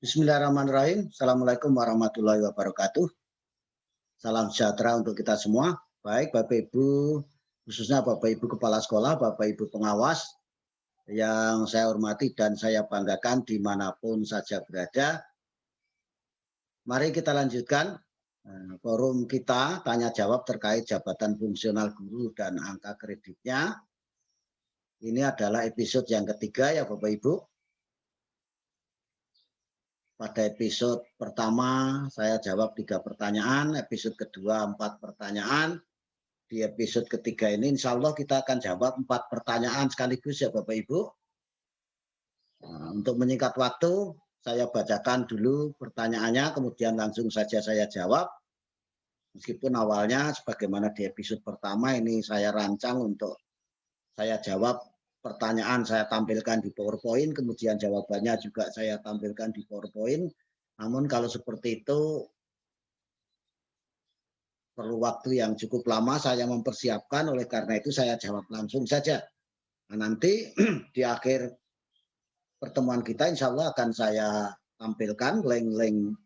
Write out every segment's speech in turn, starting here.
Bismillahirrahmanirrahim. Assalamualaikum warahmatullahi wabarakatuh. Salam sejahtera untuk kita semua. Baik Bapak Ibu, khususnya Bapak Ibu Kepala Sekolah, Bapak Ibu Pengawas yang saya hormati dan saya banggakan dimanapun saja berada. Mari kita lanjutkan forum kita tanya jawab terkait jabatan fungsional guru dan angka kreditnya. Ini adalah episode yang ketiga ya Bapak Ibu. Pada episode pertama saya jawab 3 pertanyaan, episode kedua 4 pertanyaan. Di episode ketiga ini insya Allah kita akan jawab 4 pertanyaan sekaligus ya Bapak Ibu. Untuk menyingkat waktu, saya bacakan dulu pertanyaannya, kemudian langsung saja saya jawab. Meskipun awalnya sebagaimana di episode pertama ini saya rancang untuk saya jawab pertanyaan saya tampilkan di PowerPoint, kemudian jawabannya juga saya tampilkan di PowerPoint. Namun kalau seperti itu perlu waktu yang cukup lama saya mempersiapkan, oleh karena itu saya jawab langsung saja. Nah, nanti di akhir pertemuan kita insya Allah akan saya tampilkan link-link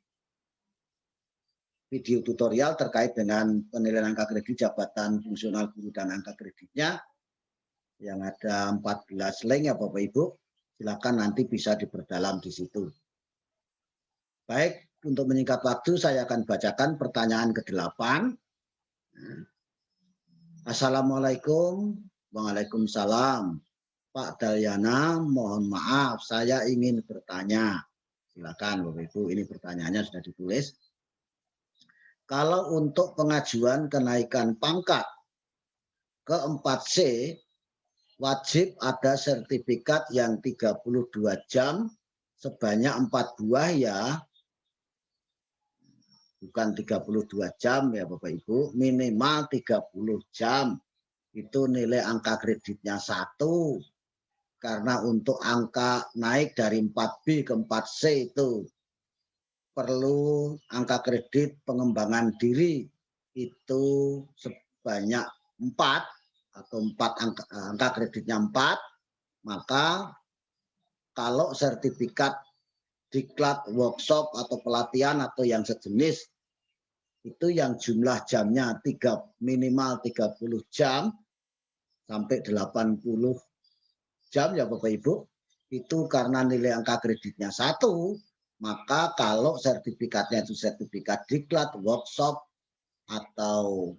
video tutorial terkait dengan penilaian angka kredit jabatan fungsional guru dan angka kreditnya. Yang ada 14 link ya Bapak Ibu, silakan nanti bisa diperdalam di situ. Baik, untuk menyingkat waktu saya akan bacakan pertanyaan ke-8. Assalamualaikum. Waalaikumsalam. Pak Dalyana, mohon maaf saya ingin bertanya. Silakan Bapak Ibu, ini pertanyaannya sudah ditulis. Kalau untuk pengajuan kenaikan pangkat ke 4C wajib ada sertifikat yang 32 jam sebanyak 4 buah ya. Bukan 32 jam ya Bapak Ibu, minimal 30 jam. Itu nilai angka kreditnya 1. Karena untuk angka naik dari 4B ke 4C itu perlu angka kredit pengembangan diri itu sebanyak 4 atau 4 angka kreditnya 4, maka kalau sertifikat diklat, workshop atau pelatihan atau yang sejenis itu yang jumlah jamnya minimal 30 jam sampai 80 jam ya Bapak Ibu, itu karena nilai angka kreditnya 1, maka kalau sertifikatnya itu sertifikat diklat, workshop atau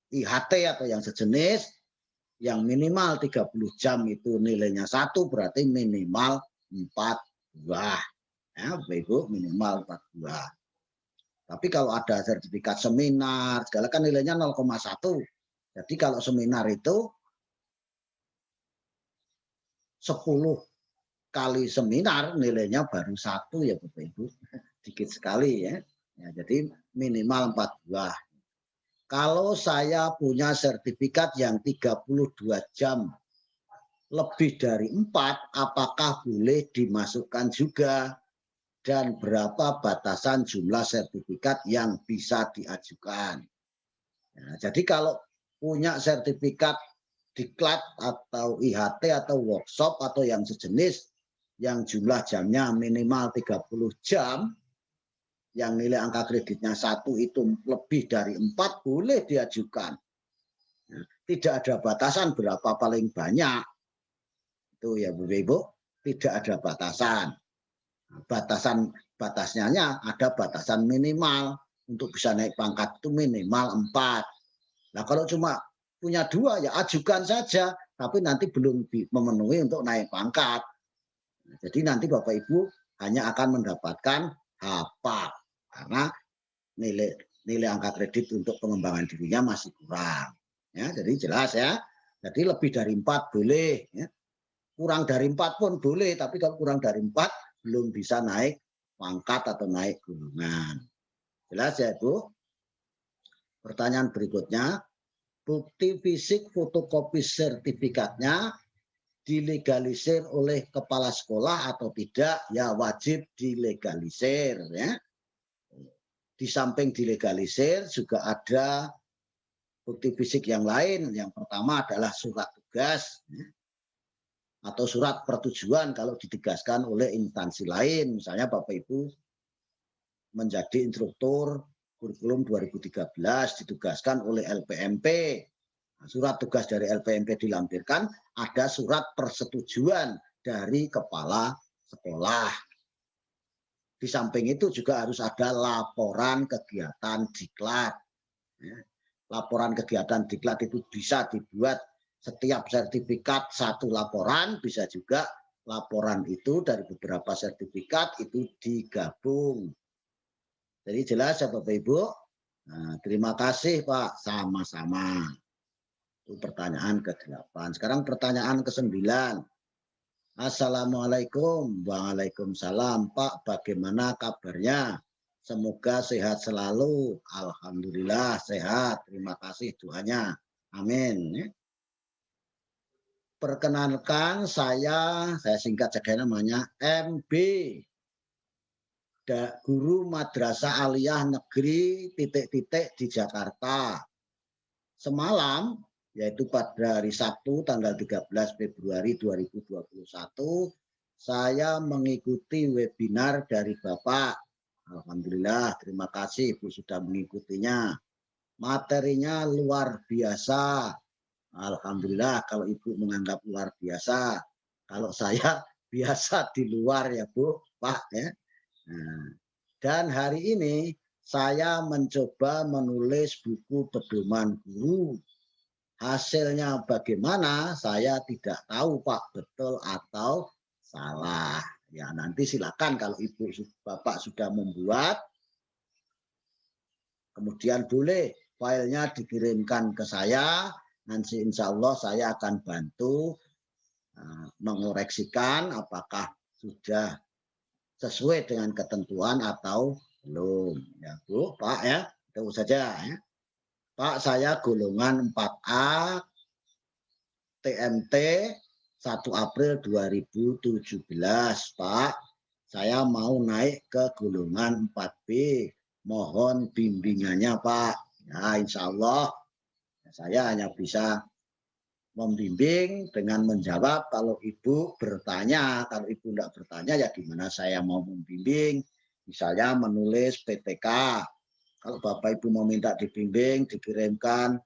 IHT atau yang sejenis, yang minimal 30 jam itu nilainya 1, berarti minimal 4 buah. Ya, Bapak Ibu, minimal 4 buah. Tapi kalau ada sertifikat seminar, segala kan nilainya 0,1. Jadi kalau seminar itu 10 kali seminar nilainya baru 1 ya Bapak Ibu. Dikit sekali ya. Jadi minimal 4 buah. Kalau saya punya sertifikat yang 32 jam lebih dari 4, apakah boleh dimasukkan juga? Dan berapa batasan jumlah sertifikat yang bisa diajukan? Nah, jadi kalau punya sertifikat diklat atau IHT atau workshop atau yang sejenis yang jumlah jamnya minimal 30 jam, yang nilai angka kreditnya 1 itu lebih dari 4, boleh diajukan. Nah, tidak ada batasan berapa paling banyak. Itu ya Bu Ibu, tidak ada batasan. Batasnya ada batasan minimal. Untuk bisa naik pangkat itu minimal 4. Nah kalau cuma punya 2 ya ajukan saja, tapi nanti belum memenuhi untuk naik pangkat. Nah, jadi nanti Bapak Ibu hanya akan mendapatkan hafal karena nilai angka kredit untuk pengembangan dirinya masih kurang. Ya, jadi jelas ya. Jadi lebih dari 4 boleh. Ya. Kurang dari 4 pun boleh, tapi kalau kurang dari 4 belum bisa naik pangkat atau naik golongan. Jelas ya Bu? Pertanyaan berikutnya, bukti fisik fotokopi sertifikatnya dilegalisir oleh kepala sekolah atau tidak? Ya wajib dilegalisir ya. Di samping dilegalisir juga ada bukti fisik yang lain. Yang pertama adalah surat tugas. atau surat pertujuan kalau ditegaskan oleh instansi lain. Misalnya Bapak Ibu menjadi instruktur kurikulum 2013 ditugaskan oleh LPMP. Surat tugas dari LPMP dilampirkan, ada surat persetujuan dari kepala sekolah. Di samping itu juga harus ada laporan kegiatan diklat. Laporan kegiatan diklat itu bisa dibuat setiap sertifikat satu laporan, bisa juga laporan itu dari beberapa sertifikat itu digabung. Jadi jelas ya Bapak Ibu. Nah, terima kasih Pak, sama-sama. Itu pertanyaan ke-8. Sekarang pertanyaan ke-9. Assalamualaikum. Waalaikumsalam. Pak, bagaimana kabarnya? Semoga sehat selalu. Alhamdulillah sehat. Terima kasih doanya. Amin. Perkenalkan saya singkat saja namanya MB. Guru Madrasah Aliyah Negeri titik-titik di Jakarta. Semalam, yaitu pada hari Sabtu tanggal 13 Februari 2021, saya mengikuti webinar dari Bapak. Alhamdulillah, terima kasih Ibu sudah mengikutinya. Materinya luar biasa. Alhamdulillah kalau Ibu menganggap luar biasa. Kalau saya biasa di luar ya Bu, Pak ya. Nah, dan hari ini saya mencoba menulis buku pedoman guru. Hasilnya bagaimana saya tidak tahu Pak, betul atau salah. Ya nanti silakan kalau Ibu Bapak sudah membuat, kemudian boleh filenya dikirimkan ke saya. Nanti insya Allah saya akan bantu mengoreksikan apakah sudah sesuai dengan ketentuan atau belum. Ya Bu, Pak ya, itu saja ya. Pak, saya golongan 4A TMT 1 April 2017, Pak. Saya mau naik ke golongan 4B. Mohon bimbingannya, Pak. Ya, insya Allah saya hanya bisa membimbing dengan menjawab kalau Ibu bertanya. Kalau Ibu tidak bertanya, ya gimana saya mau membimbing? Misalnya menulis PTK. Kalau Bapak Ibu mau minta dibimbing, dikirimkan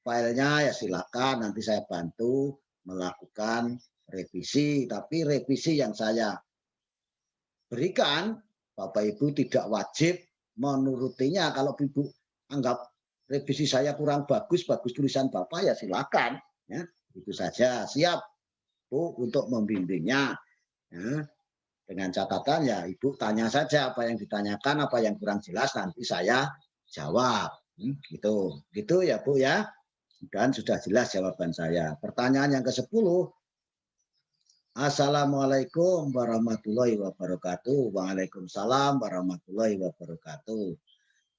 filenya, ya silakan. Nanti saya bantu melakukan revisi. Tapi revisi yang saya berikan, Bapak Ibu tidak wajib menurutinya. Kalau Ibu anggap revisi saya kurang bagus, bagus tulisan Bapak, ya silakan. Ya, itu saja. Siap Bu untuk membimbingnya. Ya, dengan catatan ya Ibu tanya saja apa yang ditanyakan, apa yang kurang jelas nanti saya jawab. Gitu. Gitu ya Bu ya. Dan sudah jelas jawaban saya. Pertanyaan yang ke-10. Assalamualaikum warahmatullahi wabarakatuh. Waalaikumsalam warahmatullahi wabarakatuh.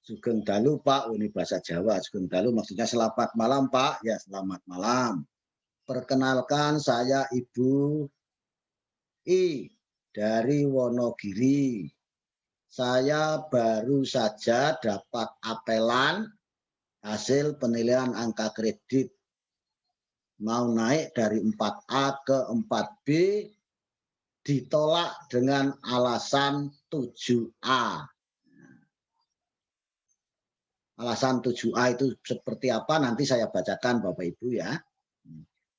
Sugeng dalu Pak, ini bahasa Jawa. Sugeng dalu maksudnya selamat malam Pak. Ya selamat malam. Perkenalkan saya Ibu I dari Wonogiri. Saya baru saja dapat apelan hasil penilaian angka kredit. Mau naik dari 4A ke 4B ditolak dengan alasan 7A. Alasan 7A itu seperti apa nanti saya bacakan Bapak Ibu ya.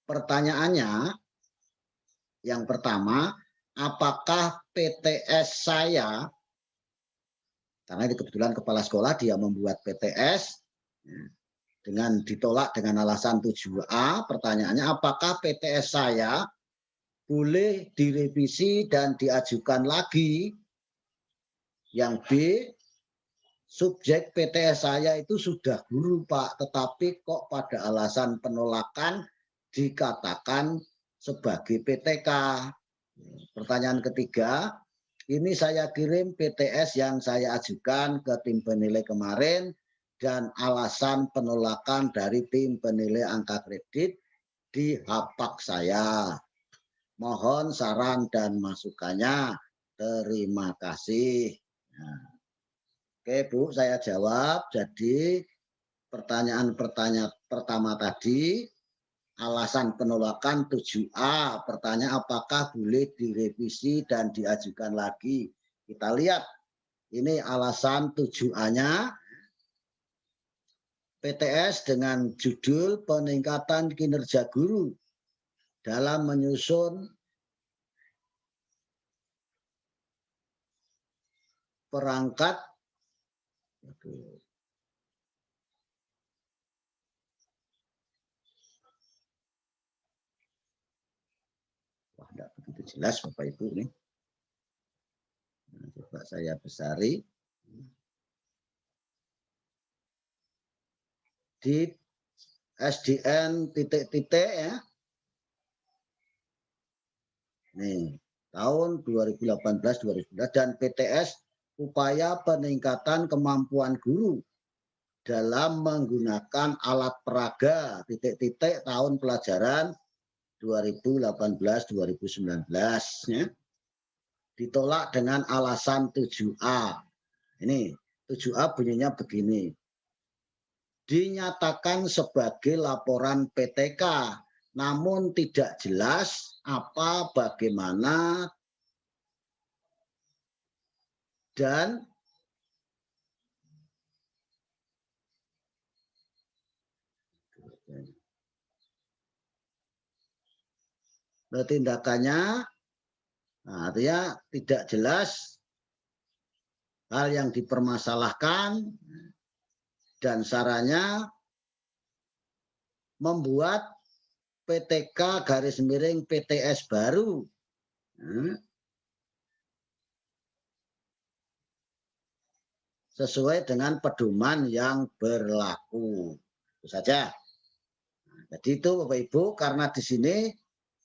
Pertanyaannya yang pertama, apakah PTS saya, karena ini kebetulan kepala sekolah dia membuat PTS dengan ditolak dengan alasan 7A, pertanyaannya apakah PTS saya boleh direvisi dan diajukan lagi? Yang B, subjek PTS saya itu sudah guru Pak, tetapi kok pada alasan penolakan dikatakan sebagai PTK. Pertanyaan ketiga, ini saya kirim PTS yang saya ajukan ke tim penilai kemarin dan alasan penolakan dari tim penilai angka kredit dihapak saya. Mohon saran dan masukannya. Terima kasih. Nah, oke Bu, saya jawab. Jadi pertanyaan pertama tadi, alasan penolakan 7A. Pertanyaan apakah boleh direvisi dan diajukan lagi. Kita lihat ini alasan 7A-nya. PTS dengan judul peningkatan kinerja guru dalam menyusun perangkat wah, tidak begitu jelas Bapak Ibu ini. Nah, coba saya besari. Di SDN titik-titik ya. Nih, tahun 2018-2019 dan PTS upaya peningkatan kemampuan guru dalam menggunakan alat peraga titik-titik tahun pelajaran 2018-2019 ya. Ditolak dengan alasan 7A. Ini 7A bunyinya begini. Dinyatakan sebagai laporan PTK, namun tidak jelas apa, bagaimana, dan tindakannya. Nah, artinya tidak jelas hal yang dipermasalahkan dan sarannya membuat PTK garis miring PTS baru. Sesuai dengan pedoman yang berlaku. Itu saja. Jadi itu Bapak Ibu, karena di sini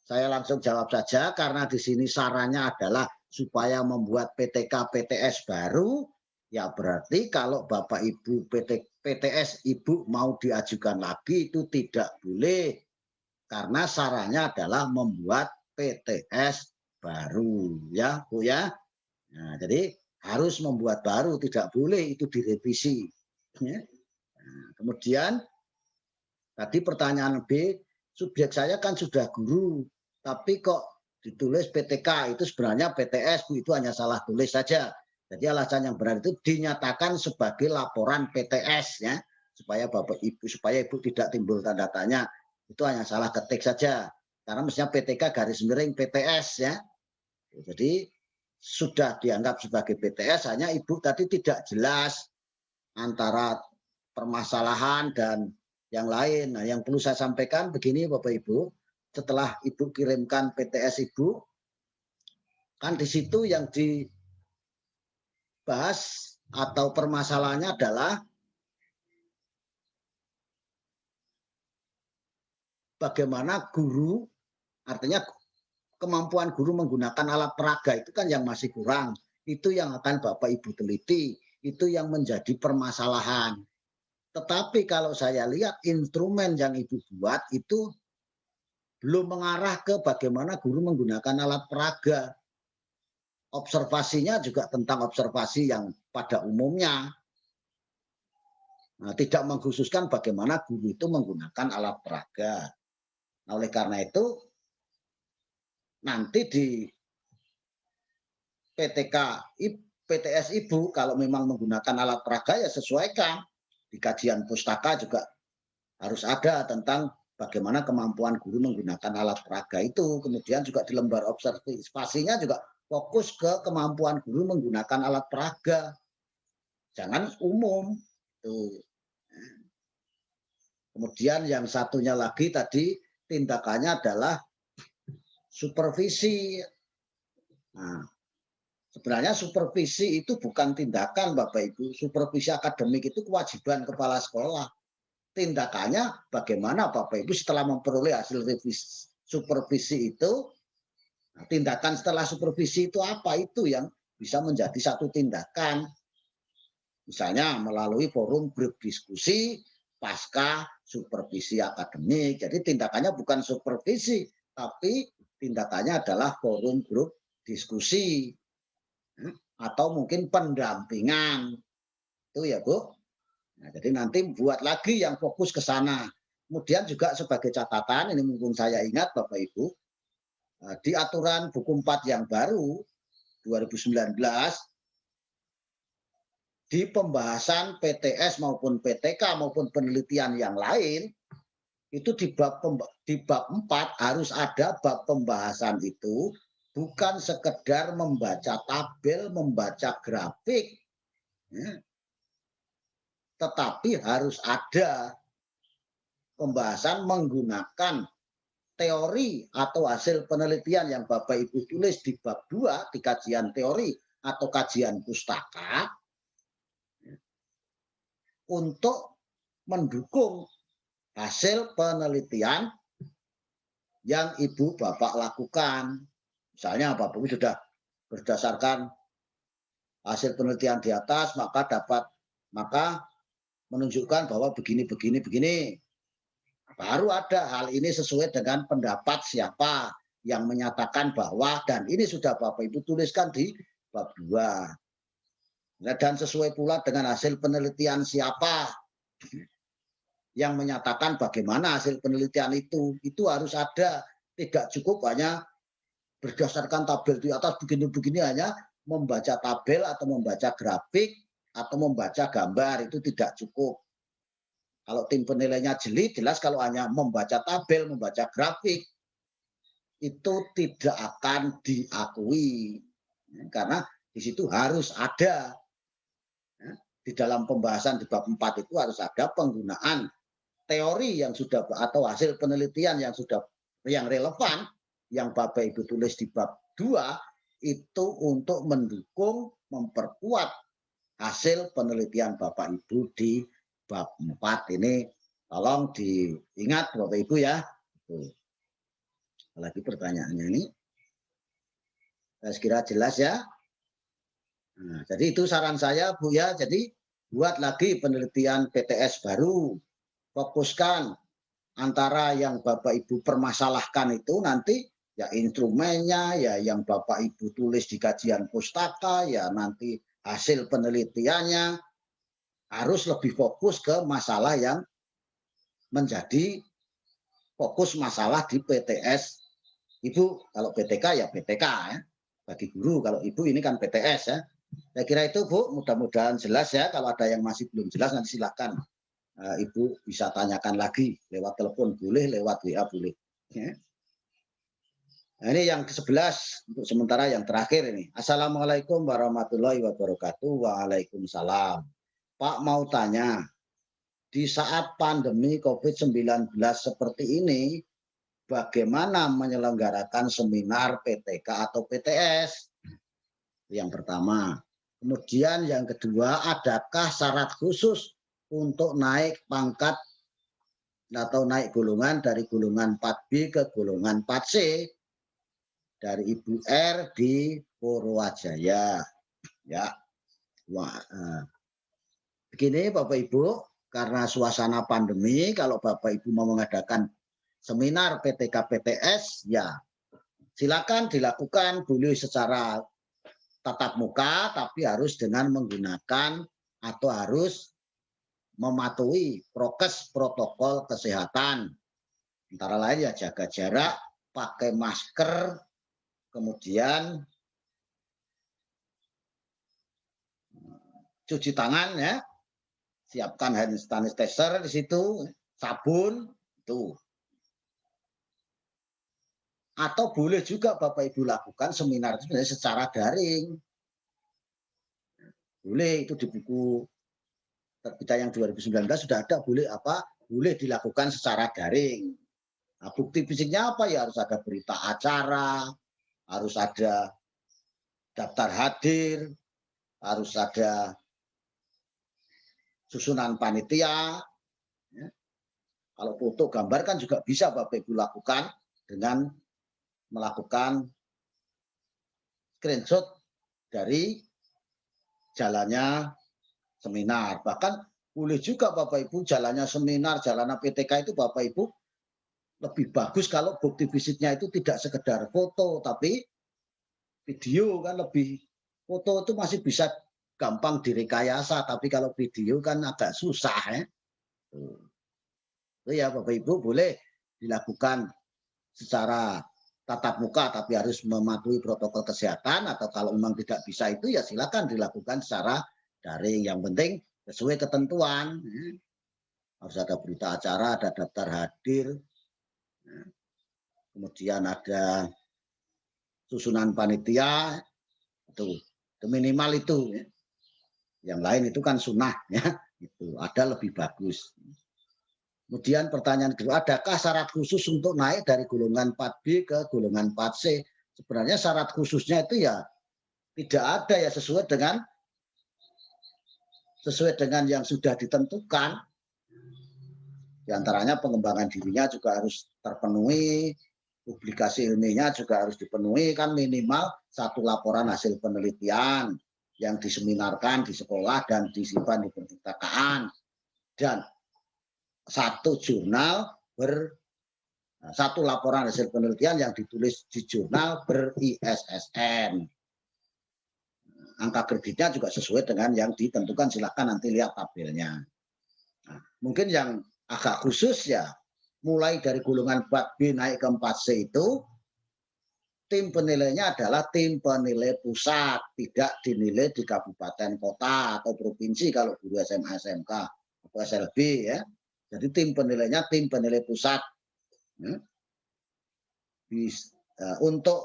saya langsung jawab saja, karena di sini sarannya adalah supaya membuat PTK PTS baru, ya berarti kalau Bapak Ibu PTS Ibu mau diajukan lagi itu tidak boleh, karena sarannya adalah membuat PTS baru, ya Bu ya. Nah, jadi harus membuat baru, tidak boleh itu direvisi. Nah, kemudian tadi pertanyaan B, subjek saya kan sudah guru, tapi kok ditulis PTK, itu sebenarnya PTS, Bu, itu hanya salah tulis saja. Jadi alasan yang benar itu dinyatakan sebagai laporan PTS ya, supaya Bapak Ibu, supaya Ibu tidak timbul tanda tanya, itu hanya salah ketik saja. Karena mestinya PTK garis miring PTS ya. Jadi sudah dianggap sebagai PTS, hanya Ibu tadi tidak jelas antara permasalahan dan yang lain. Nah, yang perlu saya sampaikan begini Bapak Ibu, setelah Ibu kirimkan PTS Ibu, kan di situ yang dibahas atau permasalahannya adalah bagaimana guru, artinya kemampuan guru menggunakan alat peraga itu kan yang masih kurang. Itu yang akan Bapak Ibu teliti, itu yang menjadi permasalahan. Tetapi kalau saya lihat instrumen yang Ibu buat itu belum mengarah ke bagaimana guru menggunakan alat peraga. Observasinya juga tentang observasi yang pada umumnya. Nah, tidak mengkhususkan bagaimana guru itu menggunakan alat peraga. Nah, oleh karena itu, nanti di PTK, PTS Ibu, kalau memang menggunakan alat peraga ya sesuaikan. Di kajian pustaka juga harus ada tentang bagaimana kemampuan guru menggunakan alat peraga itu. Kemudian juga di lembar observasinya juga fokus ke kemampuan guru menggunakan alat peraga. Jangan umum. Tuh. Kemudian yang satunya lagi tadi tindakannya adalah supervisi. Nah, sebenarnya supervisi itu bukan tindakan Bapak Ibu. Supervisi akademik itu kewajiban kepala sekolah. Tindakannya bagaimana Bapak Ibu setelah memperoleh hasil revisi supervisi itu, nah, tindakan setelah supervisi itu apa, itu yang bisa menjadi satu tindakan. Misalnya melalui forum grup diskusi pasca supervisi akademik. Jadi tindakannya bukan supervisi, tapi tindakannya adalah forum grup diskusi atau mungkin pendampingan. Itu ya Bu. Nah, jadi nanti buat lagi yang fokus ke sana. Kemudian juga sebagai catatan, ini mumpung saya ingat Bapak Ibu, di aturan buku 4 yang baru 2019, di pembahasan PTS maupun PTK maupun penelitian yang lain, itu di bab 4 harus ada bab pembahasan itu, bukan sekedar membaca tabel, membaca grafik, ya, tetapi harus ada pembahasan menggunakan teori atau hasil penelitian yang Bapak Ibu tulis di bab 2 di kajian teori atau kajian pustaka untuk mendukung hasil penelitian yang Ibu Bapak lakukan. Misalnya Bapak Ibu sudah berdasarkan hasil penelitian di atas, maka menunjukkan bahwa begini. Baru ada hal ini sesuai dengan pendapat siapa yang menyatakan bahwa, dan ini sudah Bapak Ibu tuliskan di bab 2. Dan sesuai pula dengan hasil penelitian siapa yang menyatakan bagaimana hasil penelitian itu harus ada. Tidak cukup hanya berdasarkan tabel di atas begini-begini, hanya membaca tabel atau membaca grafik atau membaca gambar, itu tidak cukup. Kalau tim penilainya jeli, jelas kalau hanya membaca tabel, membaca grafik, itu tidak akan diakui. Karena di situ harus ada, di dalam pembahasan di bab 4 itu harus ada penggunaan teori yang sudah atau hasil penelitian yang relevan, yang Bapak Ibu tulis di bab 2, itu untuk mendukung, memperkuat hasil penelitian Bapak Ibu di bab 4 ini. Tolong diingat Bapak Ibu ya. Lagi pertanyaannya ini, saya kira jelas ya. Nah, jadi itu saran saya Bu ya. Jadi buat lagi penelitian PTS baru, fokuskan antara yang Bapak Ibu permasalahkan itu nanti ya instrumennya, ya yang Bapak Ibu tulis di kajian pustaka, ya nanti hasil penelitiannya, harus lebih fokus ke masalah yang menjadi fokus masalah di PTS. Ibu kalau PTK ya PTK ya, bagi guru. Kalau Ibu ini kan PTS ya. Saya kira itu Bu, mudah-mudahan jelas ya. Kalau ada yang masih belum jelas nanti silakan Ibu bisa tanyakan lagi lewat telepon boleh, lewat WA boleh. Ya. Nah, ini yang ke-11 untuk sementara yang terakhir ini. Assalamualaikum warahmatullahi wabarakatuh. Waalaikumsalam. Pak mau tanya, di saat pandemi COVID-19 seperti ini, bagaimana menyelenggarakan seminar PTK atau PTS? Yang pertama. Kemudian yang kedua, adakah syarat khusus untuk naik pangkat atau naik golongan dari golongan 4B ke golongan 4C dari Ibu R di Purwajaya? Ya. Wah, begini Bapak Ibu, karena suasana pandemi, kalau Bapak Ibu mau mengadakan seminar PTK PTS, ya silakan dilakukan, boleh secara tatap muka, tapi harus dengan menggunakan atau harus mematuhi prokes protokol kesehatan. Antara lain ya jaga jarak, pakai masker, kemudian cuci tangan ya, siapkan hand sanitizer di situ, sabun itu. Atau boleh juga Bapak Ibu lakukan seminar itu secara daring. Boleh, itu di buku terbitan yang 2019 sudah ada, boleh dilakukan secara daring. Nah, bukti fisiknya apa ya? Harus ada berita acara, harus ada daftar hadir, harus ada susunan panitia. Ya. Kalau foto gambar kan juga bisa Bapak Ibu lakukan dengan melakukan screenshot dari jalannya seminar. Bahkan boleh juga Bapak Ibu jalannya seminar, jalannya PTK itu Bapak Ibu lebih bagus kalau bukti fisiknya itu tidak sekedar foto, tapi video kan lebih. Foto itu masih bisa gampang direkayasa, tapi kalau video kan agak susah ya. Itu ya Bapak Ibu boleh dilakukan secara tatap muka tapi harus mematuhi protokol kesehatan, atau kalau memang tidak bisa itu ya silakan dilakukan secara daring. Yang penting sesuai ketentuan. Harus ada berita acara, ada daftar hadir, kemudian ada susunan panitia, itu minimal itu. Yang lain itu kan sunnah ya, itu ada lebih bagus. Kemudian pertanyaan kedua, adakah syarat khusus untuk naik dari golongan 4B ke golongan 4C? Sebenarnya syarat khususnya itu ya tidak ada ya, sesuai dengan yang sudah ditentukan. Di antaranya pengembangan dirinya juga harus terpenuhi, publikasi ilmiahnya juga harus dipenuhi, kan minimal 1 laporan hasil penelitian yang diseminarkan di sekolah dan disimpan di perpustakaan, dan 1 jurnal 1 laporan hasil penelitian yang ditulis di jurnal ber-ISSN. Angka kreditnya juga sesuai dengan yang ditentukan, silakan nanti lihat tabelnya. Nah, mungkin yang agak khusus ya, mulai dari golongan 4B naik ke 4C itu, tim penilainya adalah tim penilai pusat, tidak dinilai di kabupaten kota atau provinsi kalau guru SMA SMK atau SLB ya. Jadi tim penilainya tim penilai pusat. Untuk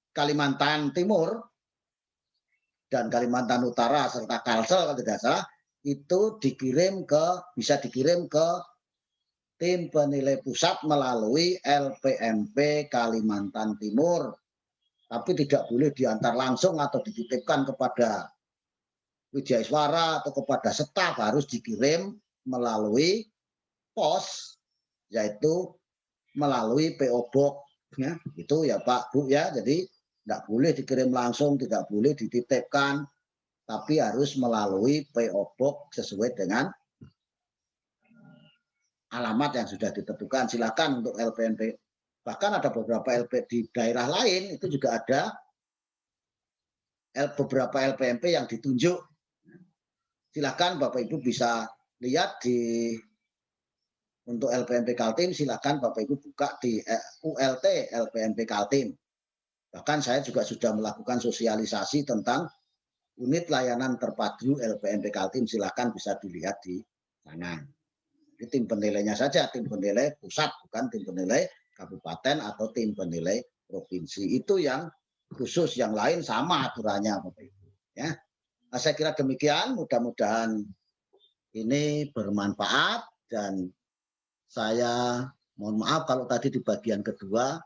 Kalimantan Timur dan Kalimantan Utara serta Kalsel kalau tidak salah, itu bisa dikirim ke tim penilai pusat melalui LPMP Kalimantan Timur. Tapi tidak boleh diantar langsung atau dititipkan kepada Wijaiswara atau kepada staf, harus dikirim melalui pos, yaitu melalui PO Box ya, itu ya Pak Bu ya. Jadi tidak boleh dikirim langsung, tidak boleh dititipkan, tapi harus melalui PO Box sesuai dengan alamat yang sudah ditentukan. Silakan untuk LPMP. Bahkan ada beberapa LP di daerah lain itu juga ada beberapa LPMP yang ditunjuk. Silakan Bapak Ibu bisa lihat untuk LPMP Kaltim, silakan Bapak Ibu buka di ULT LPMP Kaltim. Bahkan saya juga sudah melakukan sosialisasi tentang unit layanan terpadu LPMP Kaltim, silakan bisa dilihat di sana. Ini tim penilainya saja, tim penilai pusat, bukan tim penilai kabupaten atau tim penilai provinsi. Itu yang khusus, yang lain sama aturannya Bapak Ibu. Ya. Nah, saya kira demikian, mudah-mudahan ini bermanfaat, dan saya mohon maaf kalau tadi di bagian kedua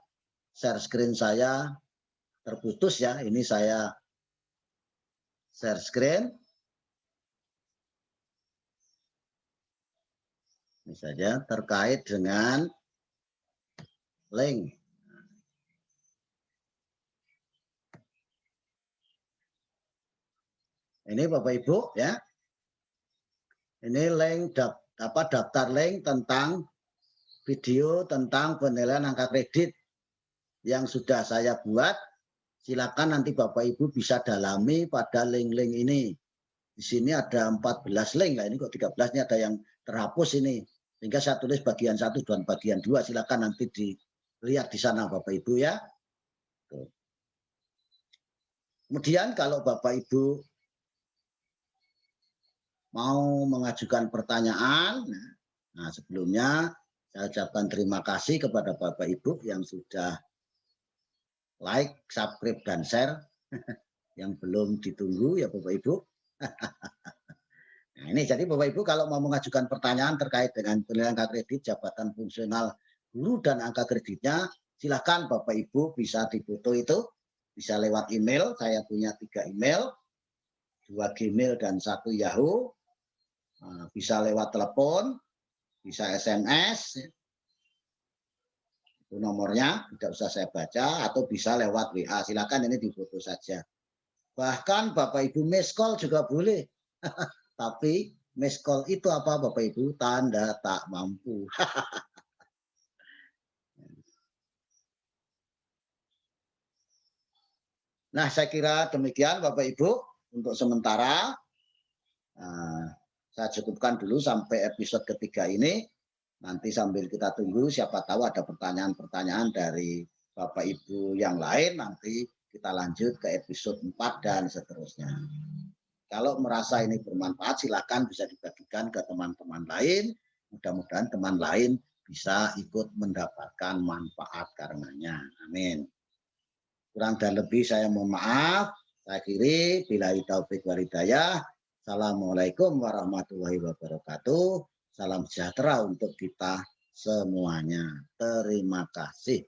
share screen saya terputus ya. Ini saya share screen. Ini saja terkait dengan link. Ini Bapak Ibu ya. Ini link daftar link tentang video tentang penilaian angka kredit yang sudah saya buat. Silakan nanti Bapak Ibu bisa dalami pada link-link ini. Di sini ada 14 link. Nah, ini kok 13 ini ada yang terhapus ini. Sehingga saya tulis bagian 1 dan bagian 2. Silakan nanti dilihat di sana Bapak Ibu ya. Tuh. Kemudian kalau Bapak Ibu mau mengajukan pertanyaan, nah sebelumnya saya ucapkan terima kasih kepada Bapak Ibu yang sudah like, subscribe, dan share. Yang belum ditunggu ya Bapak Ibu. Nah, ini jadi Bapak Ibu kalau mau mengajukan pertanyaan terkait dengan penilaian angka kredit jabatan fungsional guru dan angka kreditnya, silakan Bapak Ibu bisa difoto itu, bisa lewat email. Saya punya 3 email, 2 Gmail dan 1 Yahoo. Nah, bisa lewat telepon, bisa SMS. Itu nomornya, tidak usah saya baca, atau bisa lewat WA. Silakan ini difoto saja. Bahkan Bapak Ibu miss call juga boleh. Tapi miss call itu apa Bapak Ibu? Tanda tak mampu. Nah, saya kira demikian Bapak Ibu untuk sementara. Saya cukupkan dulu sampai episode ketiga ini. Nanti sambil kita tunggu, siapa tahu ada pertanyaan-pertanyaan dari Bapak Ibu yang lain, nanti kita lanjut ke episode 4 dan seterusnya. Kalau merasa ini bermanfaat, silakan bisa dibagikan ke teman-teman lain. Mudah-mudahan teman lain bisa ikut mendapatkan manfaat karenanya. Amin. Kurang dan lebih saya mohon maaf. Saya akhiri. Billahi taufiq wal hidayah. Assalamualaikum warahmatullahi wabarakatuh. Salam sejahtera untuk kita semuanya. Terima kasih.